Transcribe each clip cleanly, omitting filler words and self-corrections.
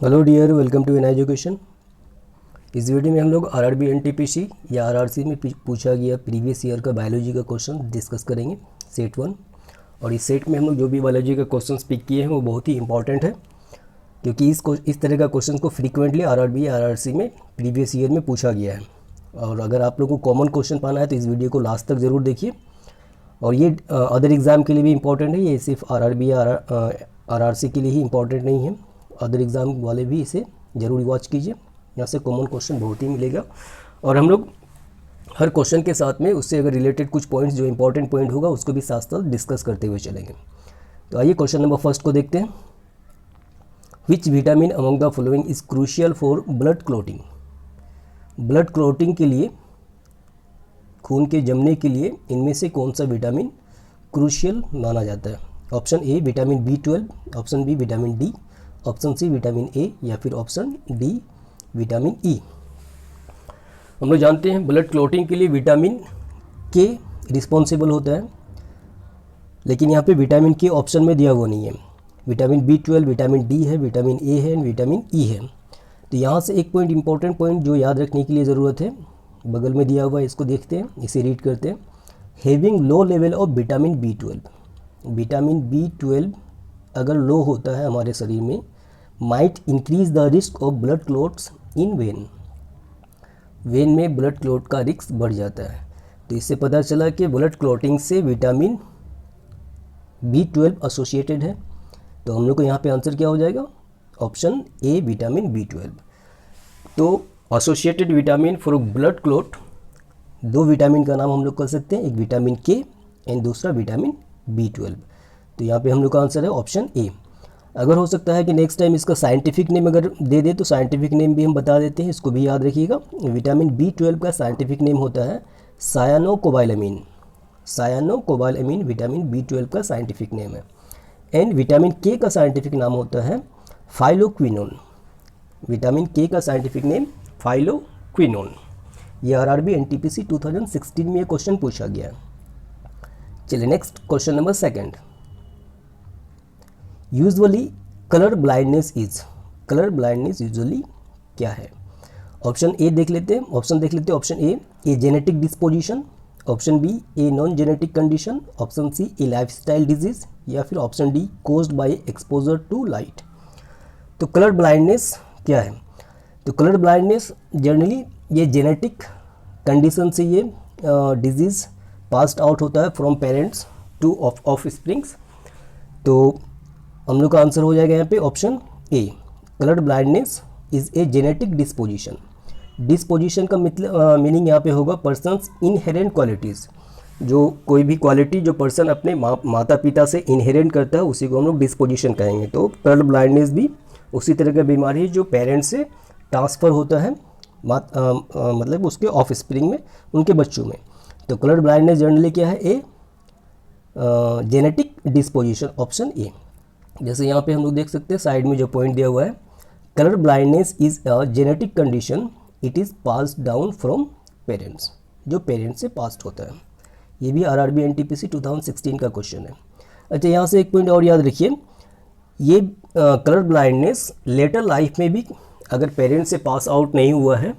Hello dear, welcome to an education. इस video में हम लोग आरआरबी एनटीपीसी या आरआरसी में पूछा गया प्रीवियस ईयर का बायोलॉजी का क्वेश्चन डिस्कस करेंगे, सेट 1। और इस सेट में हम लोग जो भी बायोलॉजी का क्वेश्चन पिक किए हैं वो बहुत ही इंपॉर्टेंट है, क्योंकि इस तरह का क्वेश्चन को फ्रीक्वेंटली आरआरबी या आरआरसी में प्रीवियस ईयर में पूछा गया है। और अगर आप लोगों को कॉमन क्वेश्चन पाना है तो इस वीडियो को लास्ट तक ज़रूर देखिए। और ये अदर एग्ज़ाम के लिए भी इम्पॉर्टेंट है, ये सिर्फ आरआरबी या आरआरसी के लिए ही इम्पॉर्टेंट नहीं है, अदर एग्ज़ाम वाले भी इसे ज़रूर वॉच कीजिए। यहाँ से कॉमन क्वेश्चन बहुत ही मिलेगा और हम लोग हर क्वेश्चन के साथ में उससे अगर रिलेटेड कुछ पॉइंट्स जो इंपॉर्टेंट पॉइंट होगा उसको भी साथ साथ डिस्कस करते हुए चलेंगे। तो आइए क्वेश्चन नंबर फर्स्ट को देखते हैं। Which vitamin among the following is crucial for blood clotting. Blood clotting के लिए, खून के जमने के लिए इनमें से कौन सा विटामिन क्रूशियल माना जाता है? Option A vitamin B12, option B vitamin D, option C vitamin A या फिर ऑप्शन डी विटामिन ई। हम लोग जानते हैं ब्लड क्लॉटिंग के लिए विटामिन के रिस्पॉन्सिबल होता है, लेकिन यहाँ पे विटामिन के ऑप्शन में दिया हुआ नहीं है। विटामिन B12, विटामिन डी है, विटामिन ए है, विटामिन ई है। तो यहाँ से एक पॉइंट इंपॉर्टेंट पॉइंट जो याद रखने के लिए ज़रूरत है, बगल में दिया हुआ है, इसको देखते हैं, इसे रीड करते हैं। Having low level of vitamin B12। Vitamin B12 अगर लो होता है हमारे शरीर में, might increase the risk of blood clots in when. When में ब्लड क्लॉट का रिस्क बढ़ जाता है। तो इससे पता चला कि ब्लड क्लॉटिंग से विटामिन B12 एसोसिएटेड है। तो हम लोग को यहाँ पे आंसर क्या हो जाएगा? Option A vitamin B12। तो associated vitamin for blood clot, दो विटामिन का नाम हम लोग कर सकते हैं, एक विटामिन के एंड दूसरा विटामिन B12। तो यहाँ पे हम लोग का आंसर है ऑप्शन ए। अगर हो सकता है कि नेक्स्ट टाइम इसका साइंटिफिक नेम अगर दे दे तो साइंटिफिक नेम भी हम बता देते हैं, इसको भी याद रखिएगा। विटामिन B12 का साइंटिफिक नेम होता है सायानोकोबालामीन। सायानोकोबालामीन विटामिन B12 का साइंटिफिक नेम है। एंड विटामिन के का साइंटिफिक नाम होता है फाइलोक्विनोन। विटामिन के का साइंटिफिक नेम फाइलोक्विनोन। ये आरआरबी एनटीपीसी 2016 में ये क्वेश्चन पूछा गया है। चलिए next question number second. Usually colour blindness is, colour blindness usually क्या है? ऑप्शन ए देख लेते हैं, option A genetic disposition, option B a non genetic condition, option C a lifestyle disease या फिर option D caused by exposure to light. तो colour blindness क्या है? तो कलर ब्लाइंडनेस जनरली ये जेनेटिक कंडीशन से ये डिजीज़ पास्ड आउट होता है from parents two of springs. तो हम लोग का आंसर हो जाएगा यहाँ पे option A. Colour blindness is a genetic disposition. Disposition का मीनिंग यहाँ पे होगा पर्सनस इनहेरेंट क्वालिटीज़। जो कोई भी क्वालिटी जो पर्सन अपने माता पिता से इनहेरेंट करता है उसी को हम लोग डिस्पोजिशन कहेंगे। तो कलर ब्लाइंडनेस भी उसी तरह का बीमारी है जो पेरेंट्स से ट्रांसफ़र होता है, मतलब उसके ऑफ स्प्रिंग में, उनके बच्चों में। तो कलर ब्लाइंडनेस जनरली क्या है? ए जेनेटिक डिस्पोजिशन, ऑप्शन ए। जैसे यहाँ पे हम लोग देख सकते हैं साइड में जो पॉइंट दिया हुआ है, colour blindness is a genetic condition, it is passed down from parents, जो पेरेंट्स से पास्ड होता है। ये भी आरआरबी एनटीपीसी 2016 का क्वेश्चन है। अच्छा, यहाँ से एक पॉइंट और याद रखिए, ये कलर ब्लाइंडनेस लेटर लाइफ में भी अगर पेरेंट्स से पास आउट नहीं हुआ है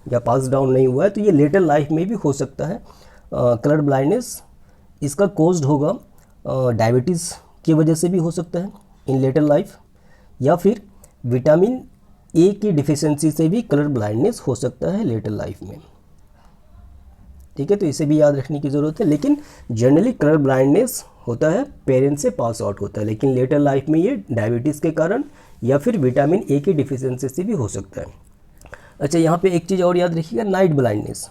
या पास डाउन नहीं हुआ है तो ये लेटर लाइफ में भी हो सकता है। कलर ब्लाइंडनेस इसका कोज्ड होगा डायबिटीज़ की वजह से भी हो सकता है इन लेटर लाइफ, या फिर विटामिन ए की डिफिशियंसी से भी कलर ब्लाइंडनेस हो सकता है लेटर लाइफ में। ठीक है, तो इसे भी याद रखने की ज़रूरत है। लेकिन जनरली कलर ब्लाइंडनेस होता है पेरेंट्स से पास आउट होता है, लेकिन लेटर लाइफ में ये डायबिटीज़ के कारण या फिर विटामिन ए की डिफिशियंसी से भी हो सकता है। अच्छा, यहाँ पे एक चीज़ और याद रखिएगा, नाइट ब्लाइंडनेस।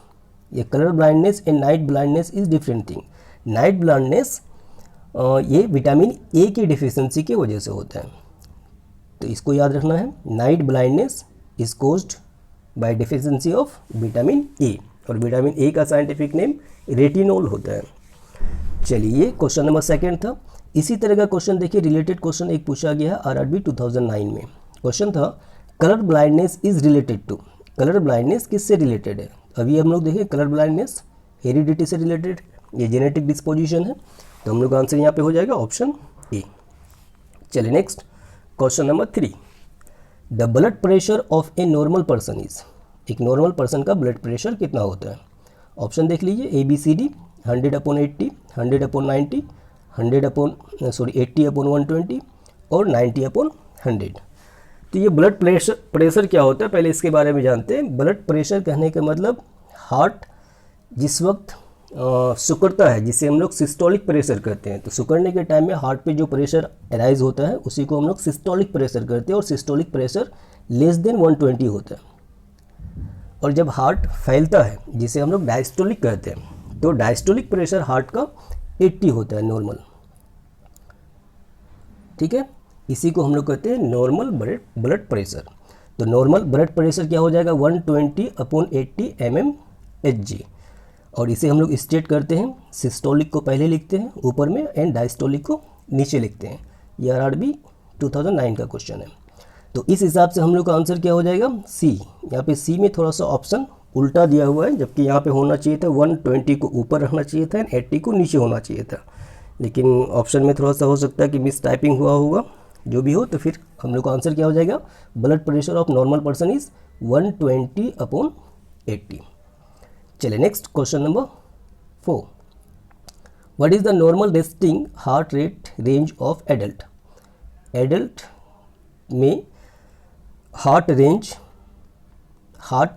ये colour blindness and night blindness is different thing. Night blindness ये विटामिन ए की डिफिशियंसी की वजह से होता है, तो इसको याद रखना है। Night blindness is caused by deficiency of vitamin A, और विटामिन ए का साइंटिफिक नेम रेटिनोल होता है। चलिए, ये क्वेश्चन नंबर सेकंड था। इसी तरह का क्वेश्चन देखिए, रिलेटेड क्वेश्चन एक पूछा गया है आरआरबी 2009 में। क्वेश्चन था colour blindness is related to. Colour blindness किससे रिलेटेड है? अभी हम लोग देखें कलर ब्लाइंडनेस हेरिडिटी से रिलेटेड, ये जेनेटिक डिस्पोजिशन है। तो हम लोग का आंसर यहाँ पे हो जाएगा ऑप्शन ए। चलिए next question number 3। The blood pressure of a normal person is, एक नॉर्मल पर्सन का ब्लड प्रेशर कितना होता है? ऑप्शन देख लीजिए ABCD 100/80, 100/90, 80/120 और 90/100। तो ये ब्लड प्रेशर क्या होता है पहले इसके बारे में जानते हैं। ब्लड प्रेशर कहने का मतलब हार्ट जिस वक्त सिकुड़ता है, जिसे हम लोग सिस्टोलिक प्रेशर कहते हैं, तो सिकुड़ने के टाइम में हार्ट पे जो प्रेशर अराइज होता है उसी को हम लोग सिस्टोलिक प्रेशर कहते हैं, और सिस्टोलिक प्रेशर लेस देन 120 होता है। और जब हार्ट फैलता है जिसे हम लोग डायस्टोलिक कहते हैं, तो डायस्टोलिक प्रेशर हार्ट का 80 होता है नॉर्मल। ठीक है, इसी को हम लोग कहते हैं नॉर्मल ब्लड प्रेशर। तो नॉर्मल ब्लड प्रेशर क्या हो जाएगा 120/80 mmHg, और इसे हम लोग स्टेट करते हैं, सिस्टोलिक को पहले लिखते हैं ऊपर में एंड डायस्टोलिक को नीचे लिखते हैं। ये RRB 2009 का क्वेश्चन है। तो इस हिसाब से हम लोग का आंसर क्या हो जाएगा C। यहाँ पे C में थोड़ा सा ऑप्शन उल्टा दिया हुआ है, जबकि यहाँ पे होना चाहिए था 120 को ऊपर रखना चाहिए था एंड 80 को नीचे होना चाहिए था, लेकिन ऑप्शन में थोड़ा सा हो सकता है कि मिस टाइपिंग हुआ होगा। जो भी हो, तो फिर हम लोग का आंसर क्या हो जाएगा, blood pressure of normal person is 120/80। चलिए next question number 4। What is the normal resting heart rate range of adult? Adult में heart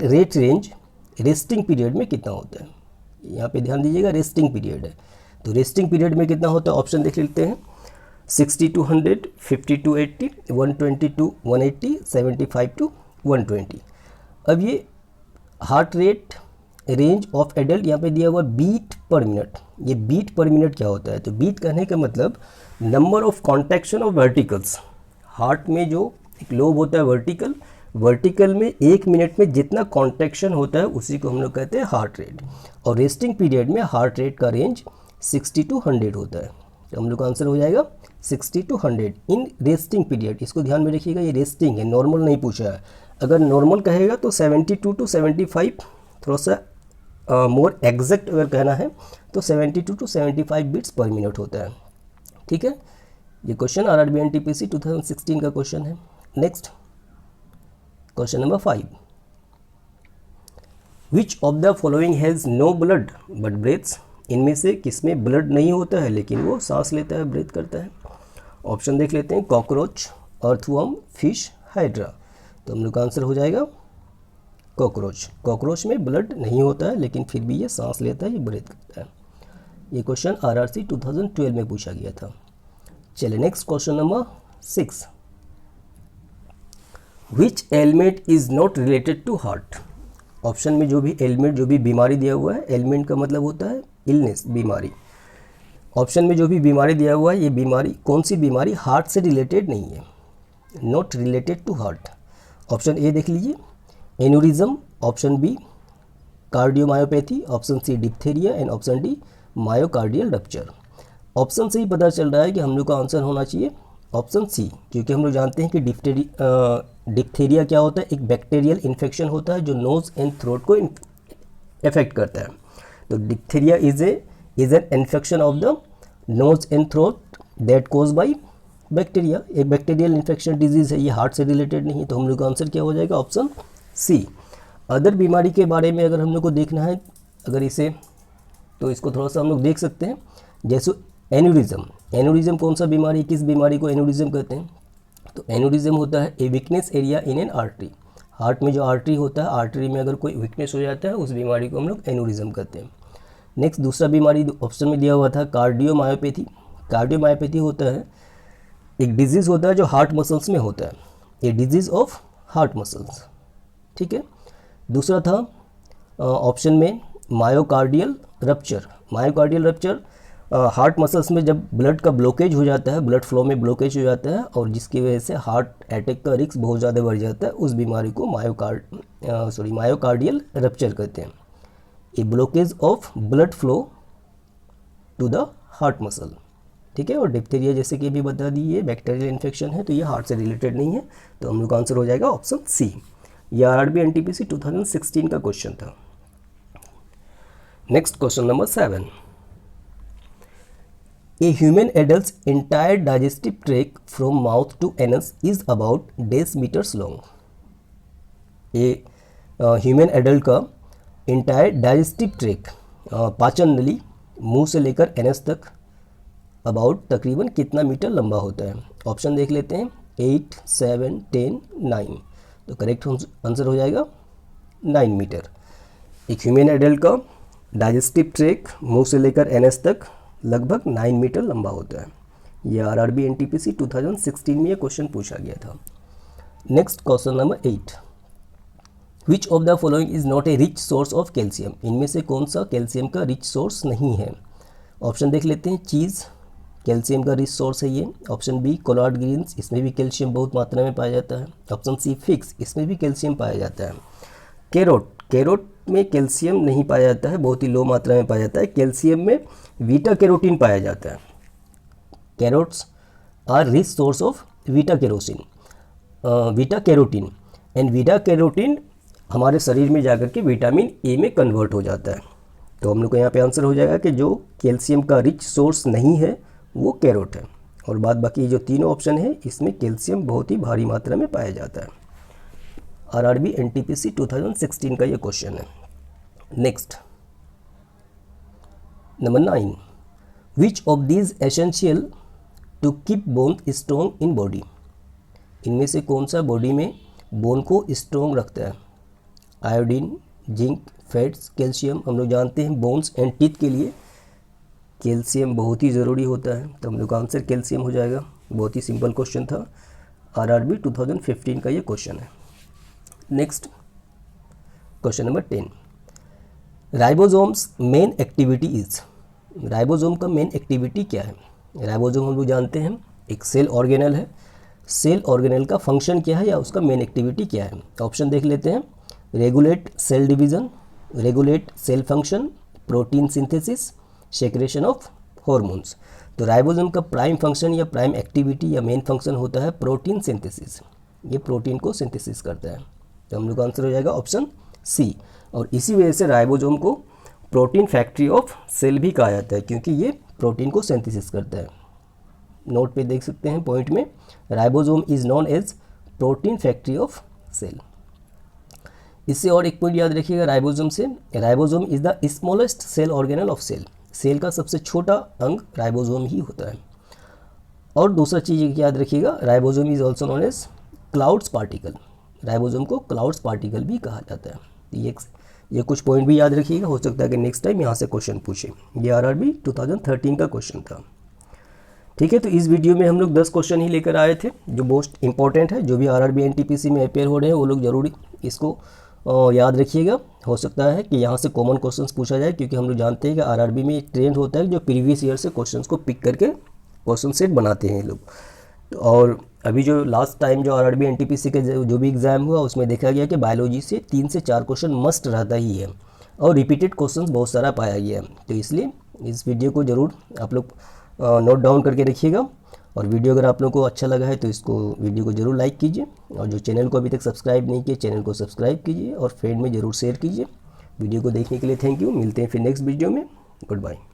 rate range resting period में कितना होता है? यहाँ पे ध्यान दीजिएगा, रेस्टिंग पीरियड है, तो रेस्टिंग पीरियड में कितना होता है ऑप्शन देख लेते हैं। 60 to 100, 50 to 80, 120 to 180, 75 to 120। अब ये heart rate range of adult यहाँ पे दिया हुआ बीट पर मिनट। ये बीट पर मिनट क्या होता है? तो बीट कहने का मतलब number of contraction of verticals. Heart में जो एक लोब होता है वर्टिकल में 1 मिनट में जितना कॉन्ट्रैक्शन होता है उसी को हम लोग कहते हैं हार्ट रेट। और रेस्टिंग पीरियड में हार्ट रेट का रेंज 60 to 100 होता है। तो हम लोग का आंसर हो जाएगा 60 to 100 इन रेस्टिंग पीरियड। इसको ध्यान में रखिएगा, ये रेस्टिंग है, नॉर्मल नहीं पूछा है। अगर नॉर्मल कहेगा तो 72 to 75, थोड़ा सा मोर एग्जैक्ट अगर कहना है तो 72 to 75 बीट्स पर मिनट होता है। ठीक है, ये क्वेश्चन RRB NTPC 2016 का क्वेश्चन है। Next question number 5। Which of the following has no blood but breathes? इनमें से किसमें ब्लड नहीं होता है लेकिन वो सांस लेता है, ब्रेथ करता है? ऑप्शन देख लेते हैं, कॉकरोच, अर्थवर्म, फिश, हाइड्रा। तो हम लोग का आंसर हो जाएगा कॉकरोच। कॉकरोच में ब्लड नहीं होता है लेकिन फिर भी ये सांस लेता है, ये ब्रेथ करता है। ये क्वेश्चन RRC 2012 में पूछा गया था। चलिए next question number 6। Which element is not related to heart? Option में जो भी एलिमेंट, जो भी बीमारी दिया हुआ है, एलिमेंट का मतलब होता है इलनेस, बीमारी। ऑप्शन में जो भी बीमारी दिया हुआ है, ये बीमारी कौन सी बीमारी हार्ट से रिलेटेड नहीं है, not related to heart. Option A देख लीजिए, aneurysm, option B cardiomyopathy, option C diphtheria and option D myocardial rupture. Option से ही पता चल रहा है कि हम लोग का आंसर होना चाहिए ऑप्शन सी, क्योंकि हम लोग जानते हैं कि डिप्थेरिया क्या होता है, एक बैक्टीरियल इन्फेक्शन होता है जो नोज एंड थ्रोट को इफेक्ट करता है। तो diphtheria is an infection of the nose and throat that cause by bacteria. एक बैक्टीरियल इन्फेक्शन डिजीज़ है, ये हार्ट से रिलेटेड नहीं है। तो हम लोग का आंसर क्या हो जाएगा ऑप्शन सी। अदर बीमारी के बारे में अगर हम लोग को देखना है, अगर इसे, तो इसको थोड़ा सा हम लोग देख सकते हैं। जैसे एन्यूरिज्म, एन्यूरिज्म कौन सा बीमारी, किस बीमारी को एन्यूरिज्म कहते हैं? तो एन्यूरिज्म होता है a weakness area in an artery. Heart में जो आर्टरी होता है, आर्टरी में अगर कोई वीकनेस हो जाता है उस बीमारी को हम लोग एन्यूरिज्म कहते हैं। नेक्स्ट दूसरा बीमारी ऑप्शन में दिया हुआ था कार्डियोमायोपैथी। कार्डियोमायोपैथी होता है एक डिजीज़ होता है जो हार्ट मसल्स में होता है, ये डिजीज़ ऑफ हार्ट मसल्स। ठीक है, दूसरा था ऑप्शन में myocardial rupture. Myocardial rupture heart muscles में जब ब्लड का ब्लॉकेज हो जाता है, ब्लड फ्लो में ब्लॉकेज हो जाता है और जिसकी वजह से हार्ट अटैक का रिस्क बहुत ज़्यादा बढ़ जाता है, उस बीमारी को मायोकार्डियल रप्चर कहते हैं। A blockage of blood flow to the heart muscle. ठीक है, और डिप्थेरिया जैसे कि अभी बता दी ये बैक्टीरियल इन्फेक्शन है, तो ये हार्ट से रिलेटेड नहीं है। तो हम लोग का आंसर हो जाएगा ऑप्शन सी। ये RRB NTPC 2016 का क्वेश्चन था। Next question number 7। A human adults entire digestive tract from mouth to anus is about days metres long. A human adult का एंटायर डाइजेस्टिव ट्रैक, पाचन नली, मुंह से लेकर एनस तक अबाउट तकरीबन कितना मीटर लंबा होता है। ऑप्शन देख लेते हैं, 8, 7, 10, 9। तो करेक्ट आंसर हो जाएगा 9 मीटर। एक ह्यूमन एडल्ट का डाइजेस्टिव ट्रैक मुंह से लेकर एनएस तक लगभग 9 मीटर लंबा होता है। यह आरआरबी एनटीपीसी 2016 में यह क्वेश्चन पूछा गया था। Next question number 8, which of the following is not a rich source of calcium. इनमें से कौन सा कैल्शियम का रिच सोर्स नहीं है। ऑप्शन देख लेते हैं, चीज़ कैल्शियम का रिच सोर्स है ये। ऑप्शन बी कोलार्ड ग्रीन्स, इसमें भी कैल्शियम बहुत मात्रा में पाया जाता है। ऑप्शन सी फिक्स, इसमें भी कैल्शियम पाया जाता है। कैरोट, कैरोट में कैल्शियम नहीं पाया जाता है, बहुत ही लो मात्रा में पाया जाता है। कैल्शियम में बीटा कैरोटीन पाया जाता है। Carrots are rich source of beta carotene, beta carotene, and beta carotene हमारे शरीर में जाकर के विटामिन ए में कन्वर्ट हो जाता है। तो हम लोग को यहाँ पे आंसर हो जाएगा कि जो कैल्शियम का रिच सोर्स नहीं है वो कैरोट है, और बाद बाकी जो तीनों ऑप्शन है इसमें कैल्शियम बहुत ही भारी मात्रा में पाया जाता है। आरआरबी एनटीपीसी 2016 का ये क्वेश्चन है। Next number 9, which of these essential to keep bone strong in body. इनमें से कौन सा बॉडी में बोन को स्ट्रॉन्ग रखता है। Iodine, zinc, fats, calcium. हम लोग जानते हैं बोन्स एंड टीथ के लिए कैल्शियम बहुत ही ज़रूरी होता है, तो हम लोग का आंसर कैल्शियम हो जाएगा। बहुत ही सिंपल क्वेश्चन था, आरआरबी 2015 का ये क्वेश्चन है। Next question number 10, ribosomes main activity is. Ribosome का मेन एक्टिविटी क्या है। राइबोसोम हम लोग जानते हैं एक सेल ऑर्गेनल है। सेल ऑर्गेनल का फंक्शन क्या है या उसका मेन एक्टिविटी क्या है। ऑप्शन देख लेते हैं, regulate cell division, regulate cell function, protein synthesis, secretion of hormones. तो राइबोसोम का प्राइम फंक्शन या प्राइम एक्टिविटी या मेन फंक्शन होता है प्रोटीन सिंथेसिस। ये प्रोटीन को सिंथेसिस करता है, तो हम लोग का आंसर हो जाएगा ऑप्शन सी। और इसी वजह से राइबोसोम को प्रोटीन फैक्ट्री ऑफ सेल भी कहा जाता है, क्योंकि ये प्रोटीन को सिंथेसिस करता है। नोट पे देख सकते हैं पॉइंट में, ribosome is known as protein factory of cell. इससे और एक पॉइंट याद रखिएगा राइबोसोम से, ribosome is the smallest cell organelle of cell. Cell का सबसे छोटा अंग राइबोसोम ही होता है। और दूसरा चीज़ याद रखिएगा, ribosome is also known as clouds particle. Ribosome को क्लाउड्स पार्टिकल भी कहा जाता है। ये कुछ पॉइंट भी याद रखिएगा, हो सकता है कि नेक्स्ट टाइम यहाँ से क्वेश्चन पूछे। ये आरआरबी 2013 का क्वेश्चन था। ठीक है, तो इस वीडियो में हम लोग 10 क्वेश्चन ही लेकर आए थे जो मोस्ट इंपॉर्टेंट है। जो भी आरआरबी एनटीपीसी में अपेयर हो रहे हैं वो लोग जरूर इसको याद रखिएगा। हो सकता है कि यहाँ से कॉमन क्वेश्चंस पूछा जाए, क्योंकि हम लोग जानते हैं कि आरआरबी में एक ट्रेंड होता है जो प्रीवियस ईयर से क्वेश्चंस को पिक करके क्वेश्चन सेट बनाते हैं ये लोग। और अभी जो लास्ट टाइम जो आरआरबी एनटीपीसी के जो भी एग्ज़ाम हुआ उसमें देखा गया कि बायोलॉजी से 3 से 4 क्वेश्चन मस्ट रहता ही है, और रिपीटेड क्वेश्चंस बहुत सारा पाया गया है। तो इसलिए इस वीडियो को ज़रूर आप लोग नोट डाउन करके रखिएगा। और वीडियो अगर आप लोगों को अच्छा लगा है तो इसको वीडियो को ज़रूर लाइक कीजिए, और जो चैनल को अभी तक सब्सक्राइब नहीं किया चैनल को सब्सक्राइब कीजिए और फ्रेंड में ज़रूर शेयर कीजिए। वीडियो को देखने के लिए थैंक यू। मिलते हैं फिर नेक्स्ट वीडियो में। Good bye.